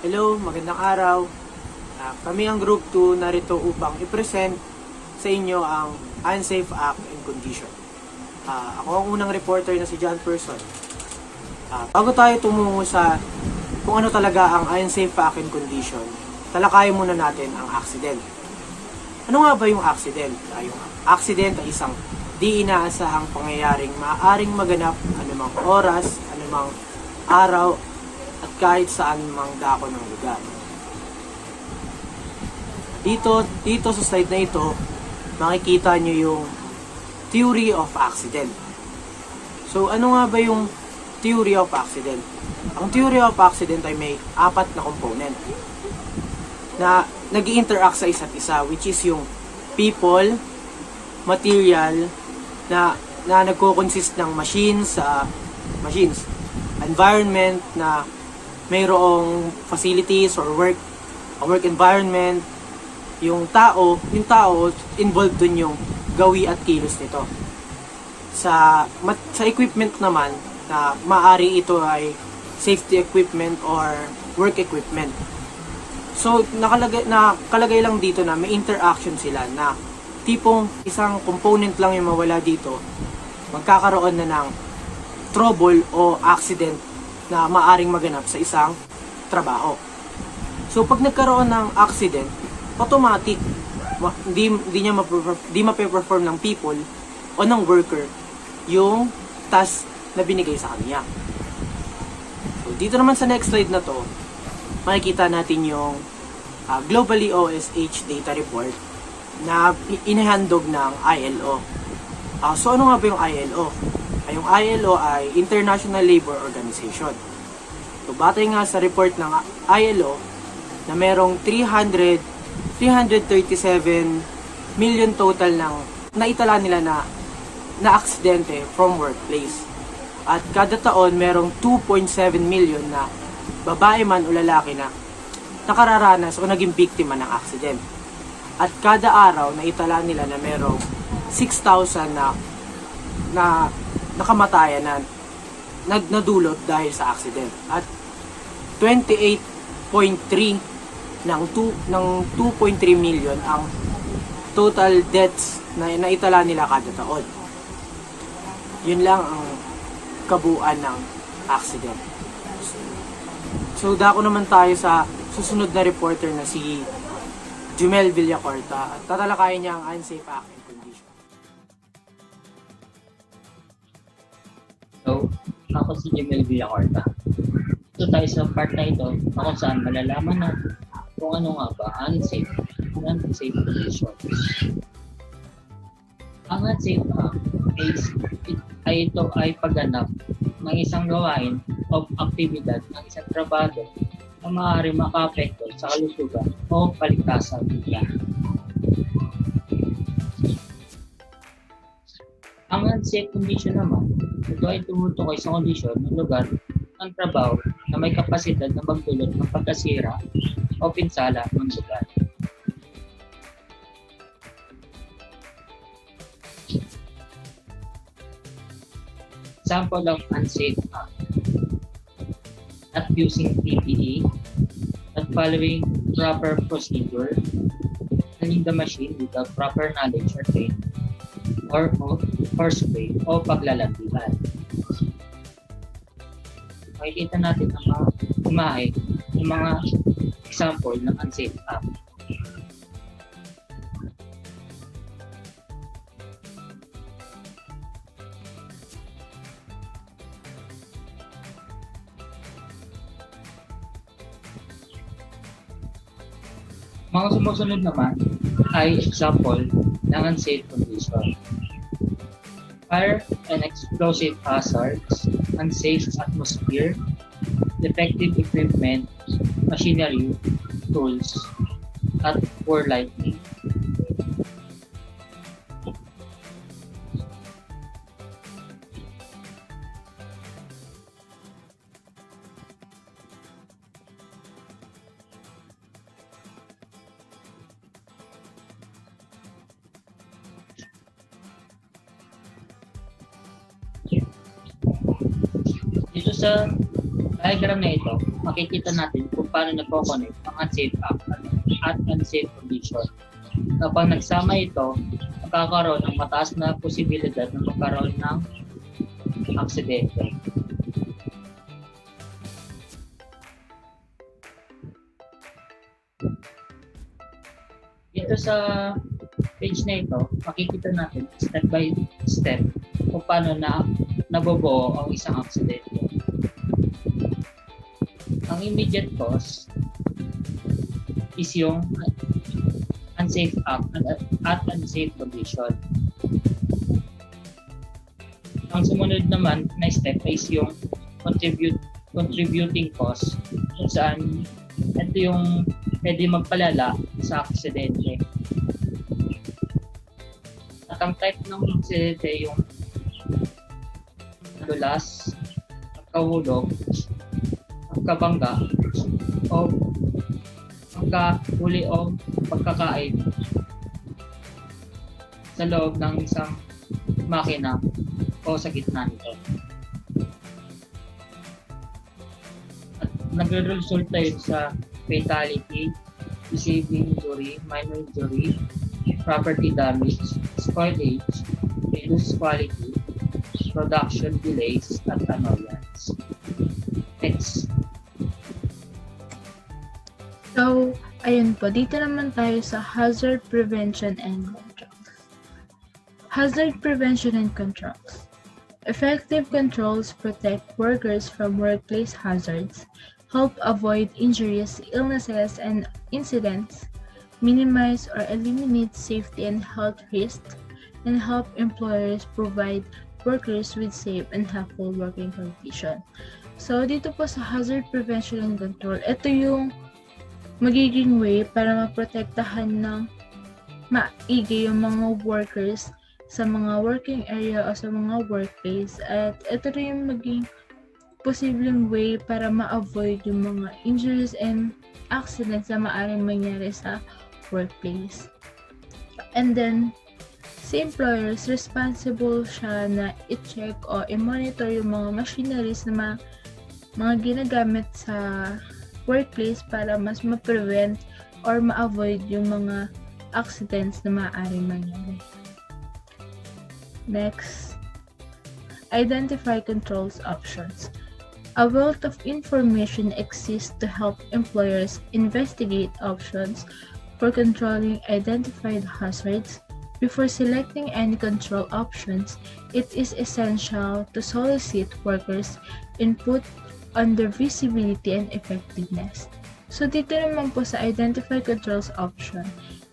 Hello, magandang araw. Kami ang Group 2 narito upang i-present sa inyo ang Unsafe Act and Condition. Ako ang unang reporter na si John Person. Bago tayo tumungo sa kung ano talaga ang Unsafe Act and Condition, talakayin muna natin ang accident. Ano nga ba yung accident? Yung accident ay isang di inaasahang pangyayaring maaaring maganap anumang oras, anumang araw, at kahit saan mang dako ng lugar. Dito sa slide na ito, makikita nyo yung theory of accident. So, ano nga ba yung theory of accident? Ang theory of accident ay may 4 na component na nag-interact sa isa't isa, which is yung people, material, na nagko-consist ng machines, environment na mayroong facilities or work environment, yung tao involved dun yung gawi at kilos nito. Sa equipment naman, na maaari ito ay safety equipment or work equipment. So nakalagay lang dito na may interaction sila, na tipong isang component lang yung mawala dito, magkakaroon na ng trouble o accident na maaring maganap sa isang trabaho. So pag nagkaroon ng accident, automatic hindi mape-perform ng people o ng worker yung task na binigay sa kanya. So dito naman sa next slide na to, makikita natin yung globally OSH data report na inihandog ng ILO. So ano nga ba yung ILO? Yung ILO ay International Labor Organization. So batay nga sa report ng ILO na merong 337 million total ng naitala nila na aksidente from workplace. At kada taon merong 2.7 million na babae man o lalaki na nakararanas o naging biktima ng aksident. At kada araw naitala nila na merong 6,000 na nakamatayan na nadulot dahil sa accident, at 28.3 ng 2.3 million ang total deaths na naitala nila kada taon. Yun lang ang kabuuan ng accident. So dako naman tayo sa susunod na reporter na si Jumel Villacorta, at tatalakayin niya ang Unsafe Act and Condition. So, ako si Jumel Villacorta. Ito tayo sa part na ito na kung saan malalaman natin kung ano nga ba unsafe conditions. Ang unsafe ito ay pagganap ng isang gawain o aktibidad ng isang trabaho na maaari makaapekto sa kalusugan o kaligtasan nila. Ang unsafe condition naman, ito ay tumutukoy sa kondisyon ng lugar ng trabaho na may kapasidad na magdulot ng pagkasira o pinsala ng lugar. Example of unsafe act: not using PPE, not following proper procedure, running the machine without proper knowledge or training, or horseplay o paglalandian. Makikita natin ang mga imahe ng mga example ng unsafe act. Mga sumusunod naman ay example ng unsafe condition: fire and explosive hazards, unsafe atmosphere, defective equipment, machinery, tools, at poor lighting. Dito sa Diagram na ito, makikita natin kung paano nagko-connect ang unsafe act at unsafe condition. Kapag nagsama ito, magkakaroon ng mataas na posibilidad na magkaroon ng aksidente. Dito sa page na ito, makikita natin step by step kung paano nabubuo ang isang aksidente. Ang immediate cause is yung unsafe act at unsafe condition. Ang sumunod naman na step is yung contributing cause kung saan ito yung pwede magpalala sa aksidente. At ang type ng aksidente yung nadulas, pagkahulog, pagkabangga, o pagkahuli o pagkakain sa loob ng isang makina o sa gitna nito. At nagre-resulta yun sa fatality, disabling injury, minor injury, property damage, spoilage, reduced quality, production delays, at annoyance. Next. So, ayun po, dito naman tayo sa hazard prevention and controls. Hazard prevention and controls. Effective controls protect workers from workplace hazards, help avoid injuries, illnesses, and incidents, minimize or eliminate safety and health risks, and help employers provide workers with safe and helpful working conditions. So, dito po sa hazard prevention and control, ito yung magiging way para maprotektahan ng maigi yung mga workers sa mga working area o sa mga workplace. At ito rin yung maging posibleng way para ma-avoid yung mga injuries and accidents na maaaring mangyari sa workplace. And then, si employers, responsible siya na i-check o i-monitor yung mga machineries na mga ginagamit sa workplace para mas ma-prevent or ma-avoid yung mga accidents na maaaring mangyari. Next, identify controls options. A wealth of information exists to help employers investigate options for controlling identified hazards. Before selecting any control options, it is essential to solicit workers' input on their visibility and effectiveness. So, dito naman po sa Identify Controls option,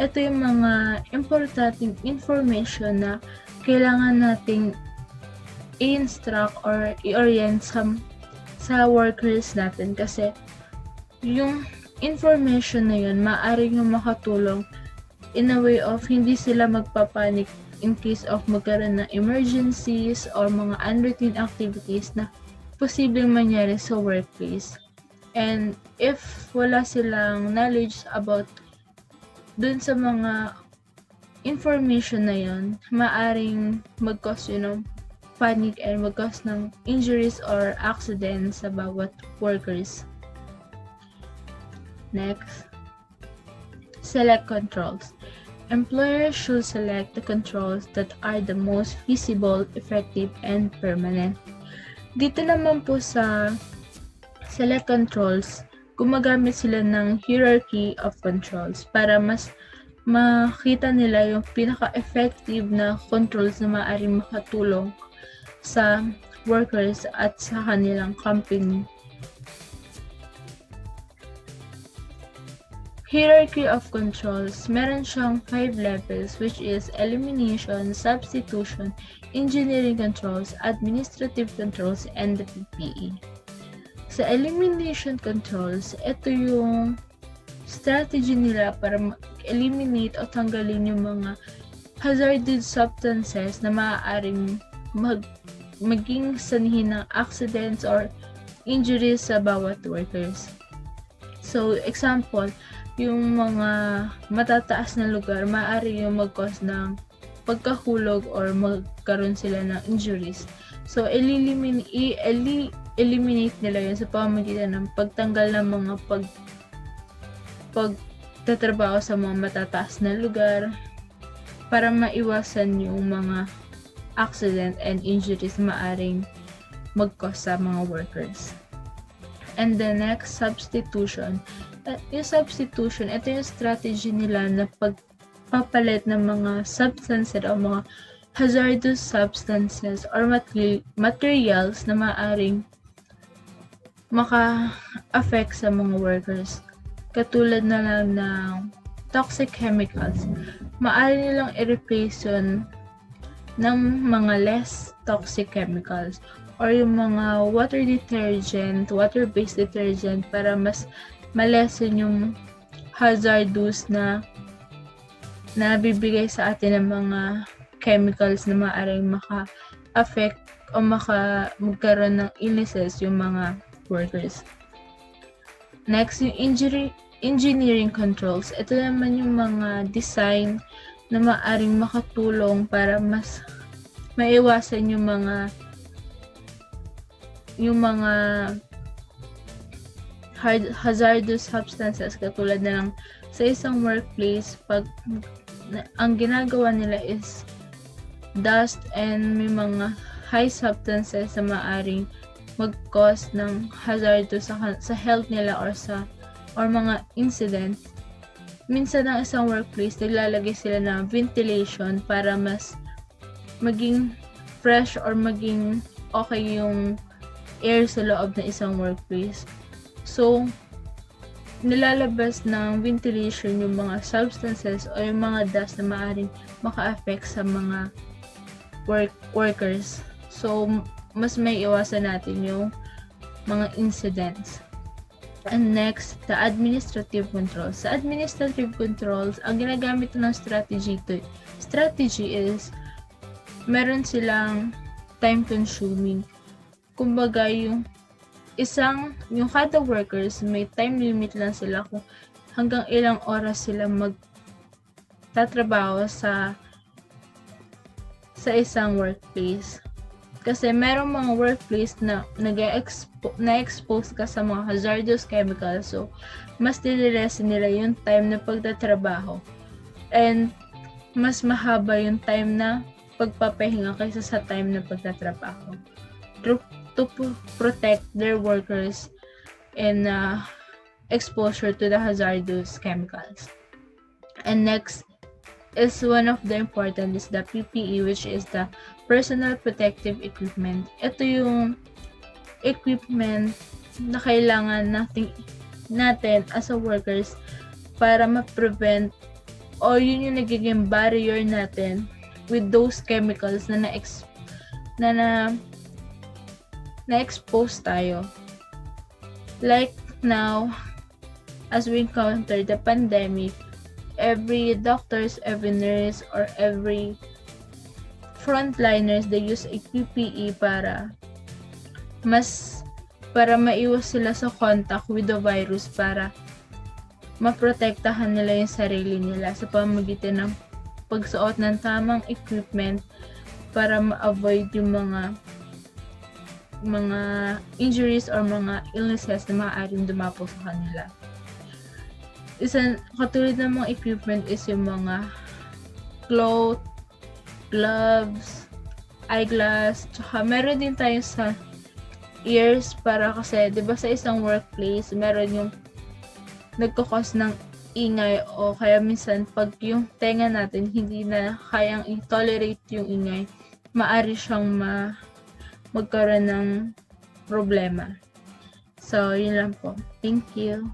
ito yung mga importanteng information na kailangan nating i-instruct or i-orient sa workers natin kasi yung information na yun maaaring yung makatulong in a way of hindi sila magpapanik in case of magkaroon ng emergencies or mga unroutine activities na posibleng mangyari sa workplace. And if wala silang knowledge about dun sa mga information na yun, maaring mag-cause ng panic and mag-cause ng injuries or accidents sa bawat workers. Next, select controls. Employers should select the controls that are the most feasible, effective, and permanent. Dito naman po sa select controls, gumagamit sila ng hierarchy of controls para mas makita nila yung pinaka-effective na controls na maaaring makatulong sa workers at sa kanilang company. Hierarchy of controls, meron siyang 5 levels which is elimination, substitution, engineering controls, administrative controls, and the PPE. Sa elimination controls, ito yung strategy nila para eliminate o tanggalin yung mga hazardous substances na maaaring maging sanhi ng accidents or injuries sa bawat workers. So, example, yung mga matataas na lugar, maaari yung mag-cause ng pagkahulog or magkaroon sila ng injuries. So, eliminate nila yun sa pamamagitan ng pagtanggal ng mga pagtatrabaho sa mga matataas na lugar para maiwasan yung mga accident and injuries maaring mag-cause sa mga workers. And the next, substitution. Yung substitution, ito yung strategy nila na pagpapalit ng mga substances o mga hazardous substances or materials na maaring maka-affect sa mga workers. Katulad na lang ng toxic chemicals. Maaari nilang i-replace yun ng mga less toxic chemicals or yung mga water-based detergent para mas malesen yung hazardous na bibigay sa atin ng mga chemicals na maaaring maka-affect o magkaroon ng illnesses yung mga workers. Next, yung engineering controls. Ito naman yung mga design na maaaring makatulong para mas maiwasan yung mga hazardous substances katulad na lang sa isang workplace pag ang ginagawa nila is dust and may mga high substances na maaaring mag-cause ng hazardous sa health nila or mga incident. Minsan ng isang workplace naglalagay sila ng ventilation para mas maging fresh or maging okay yung air sa loob ng isang workplace. So, nilalabas ng ventilation yung mga substances o yung mga dust na maaaring maka-affect sa mga workers. So, mas may iwasan natin yung mga incidents. And next, the administrative controls. Sa administrative controls, ang ginagamit ng strategy is meron silang time-consuming. Kumbaga, yung kada workers, may time limit lang sila kung hanggang ilang oras sila magtatrabaho sa isang workplace. Kasi merong mga workplace na na-expose ka sa mga hazardous chemicals, so mas nililesen nila yung time na pagtatrabaho. And mas mahaba yung time na pagpapahinga kaysa sa time na pagtatrabaho. To protect their workers and exposure to the hazardous chemicals. And next is one of the important is the PPE, which is the personal protective equipment. Ito yung equipment na kailangan natin as a workers para ma-prevent o yun yung nagiging barrier natin with those chemicals na na-expose tayo. Like now, as we encounter the pandemic, every doctors, every nurse, or every frontliners, they use a PPE para maiwas sila sa contact with the virus para maprotektahan nila yung sarili nila sa pamamagitan ng pagsuot ng tamang equipment para ma-avoid yung mga injuries or mga illnesses na maaaring dumapo sa kanila. Katulad ng mga equipment is yung mga cloth, gloves, eyeglass, tsaka meron din tayo sa ears para kasi 'di ba sa isang workplace meron yung nagko-cause ng ingay o kaya minsan pag yung tenga natin hindi na kayang i-tolerate yung ingay, maari siyang magkaroon ng problema. So, yun lang po. Thank you.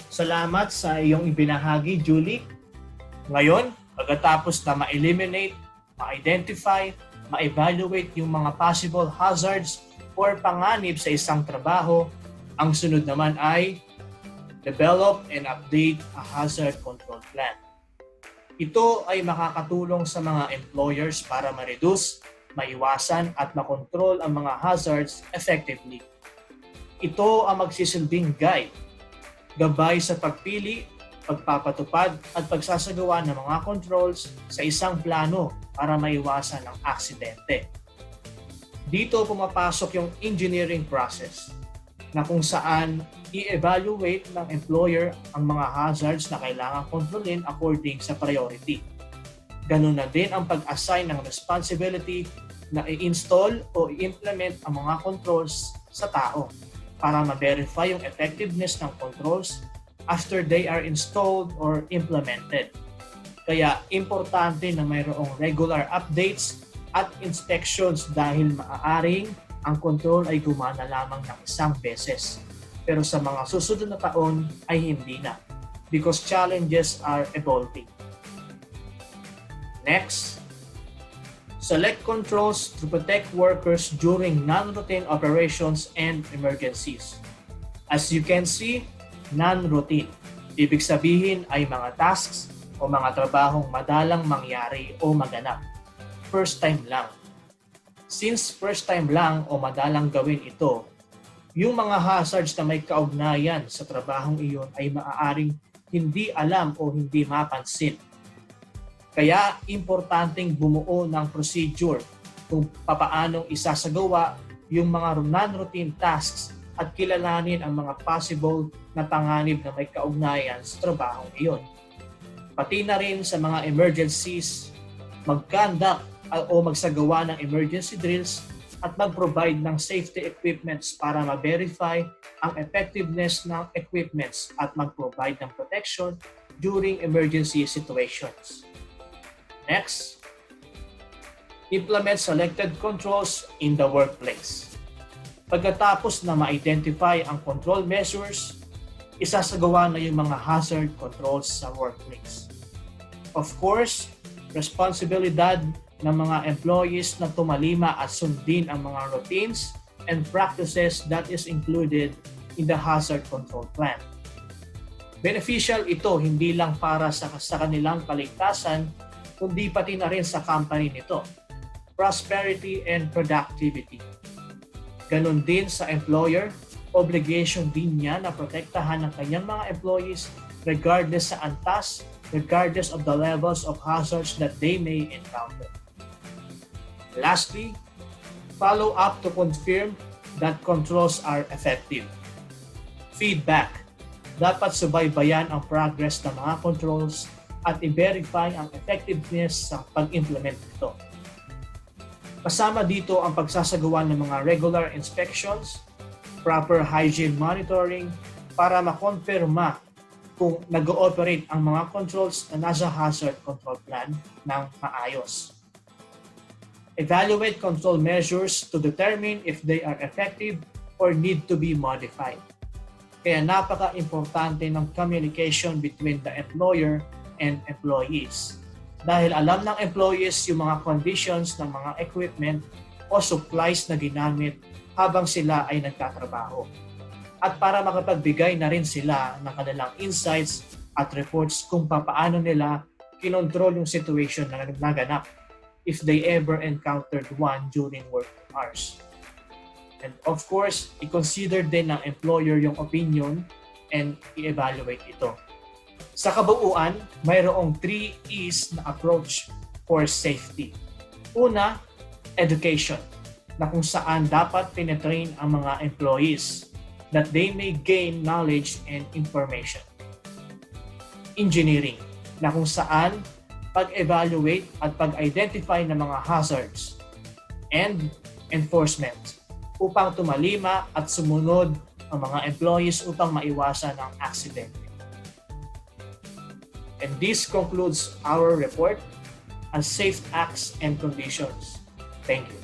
Salamat sa iyong ibinahagi, Julie. Ngayon, pagkatapos na ma-eliminate, ma-identify, ma-evaluate yung mga possible hazards or panganib sa isang trabaho, ang sunod naman ay develop and update a hazard control plan. Ito ay makakatulong sa mga employers para ma-reduce, maiwasan at makontrol ang mga hazards effectively. Ito ang magsisilbing guide, gabay sa pagpili, pagpapatupad at pagsasagawa ng mga controls sa isang plano para maiwasan ang aksidente. Dito pumapasok yung engineering process na kung saan i-evaluate ng employer ang mga hazards na kailangan kontrolin according sa priority. Ganun na din ang pag-assign ng responsibility na i-install o i-implement ang mga controls sa tao para ma-verify yung effectiveness ng controls after they are installed or implemented. Kaya importante na mayroong regular updates at inspections dahil maaaring ang control ay gumana lamang ng isang beses. Pero sa mga susunod na taon ay hindi na because challenges are evolving. Next, select controls to protect workers during non-routine operations and emergencies. As you can see, non-routine. Ibig sabihin ay mga tasks o mga trabahong madalang mangyari o maganap. First time lang. Since first time lang o madalang gawin ito, yung mga hazards na may kaugnayan sa trabahong iyon ay maaaring hindi alam o hindi mapansin. Kaya importanteng bumuo ng procedure kung papaanong isasagawa yung mga non-routine tasks at kilalanin ang mga possible na panganib na may kaugnayan sa trabahong iyon. Pati na rin sa mga emergencies, mag-conduct o magsagawa ng emergency drills at mag-provide ng safety equipments para ma-verify ang effectiveness ng equipments at mag-provide ng protection during emergency situations. Next, implement selected controls in the workplace. Pagkatapos na ma-identify ang control measures, isasagawa na yung mga hazard controls sa workplace. Of course, responsibilidad ng mga employees na tumalima at sundin ang mga routines and practices that is included in the hazard control plan. Beneficial ito hindi lang para sa kanilang kaligtasan, kundi pati na rin sa company nito. Prosperity and productivity. Ganon din sa employer, obligation din niya na protektahan ng kanyang mga employees regardless sa antas, regardless of the levels of hazards that they may encounter. Lastly, follow up to confirm that controls are effective. Feedback. Dapat subaybayan ang progress ng mga controls at i-verify ang effectiveness sa pag-implement nito. Kasama dito ang pagsasagawa ng mga regular inspections, proper hygiene monitoring para makonfirma kung nag-ooperate ang mga controls na nasa hazard control plan ng maayos. Evaluate control measures to determine if they are effective or need to be modified. Kaya napaka-importante ng communication between the employer and employees. Dahil alam ng employees yung mga conditions ng mga equipment o supplies na ginamit habang sila ay nagtatrabaho. At para makapagbigay na rin sila ng kanilang insights at reports kung paano nila kinontrol yung situation na naganap if they ever encountered one during working hours. And of course, i-consider din ng employer yung opinion and i-evaluate ito. Sa kabuuan, mayroong 3 E's na approach for safety. Una, education, na kung saan dapat tinetrain ang mga employees that they may gain knowledge and information. Engineering, na kung saan pag-evaluate at pag-identify ng mga hazards. And enforcement, upang tumalima at sumunod ang mga employees upang maiwasan ang aksidente. And this concludes our report on safe acts and conditions. Thank you.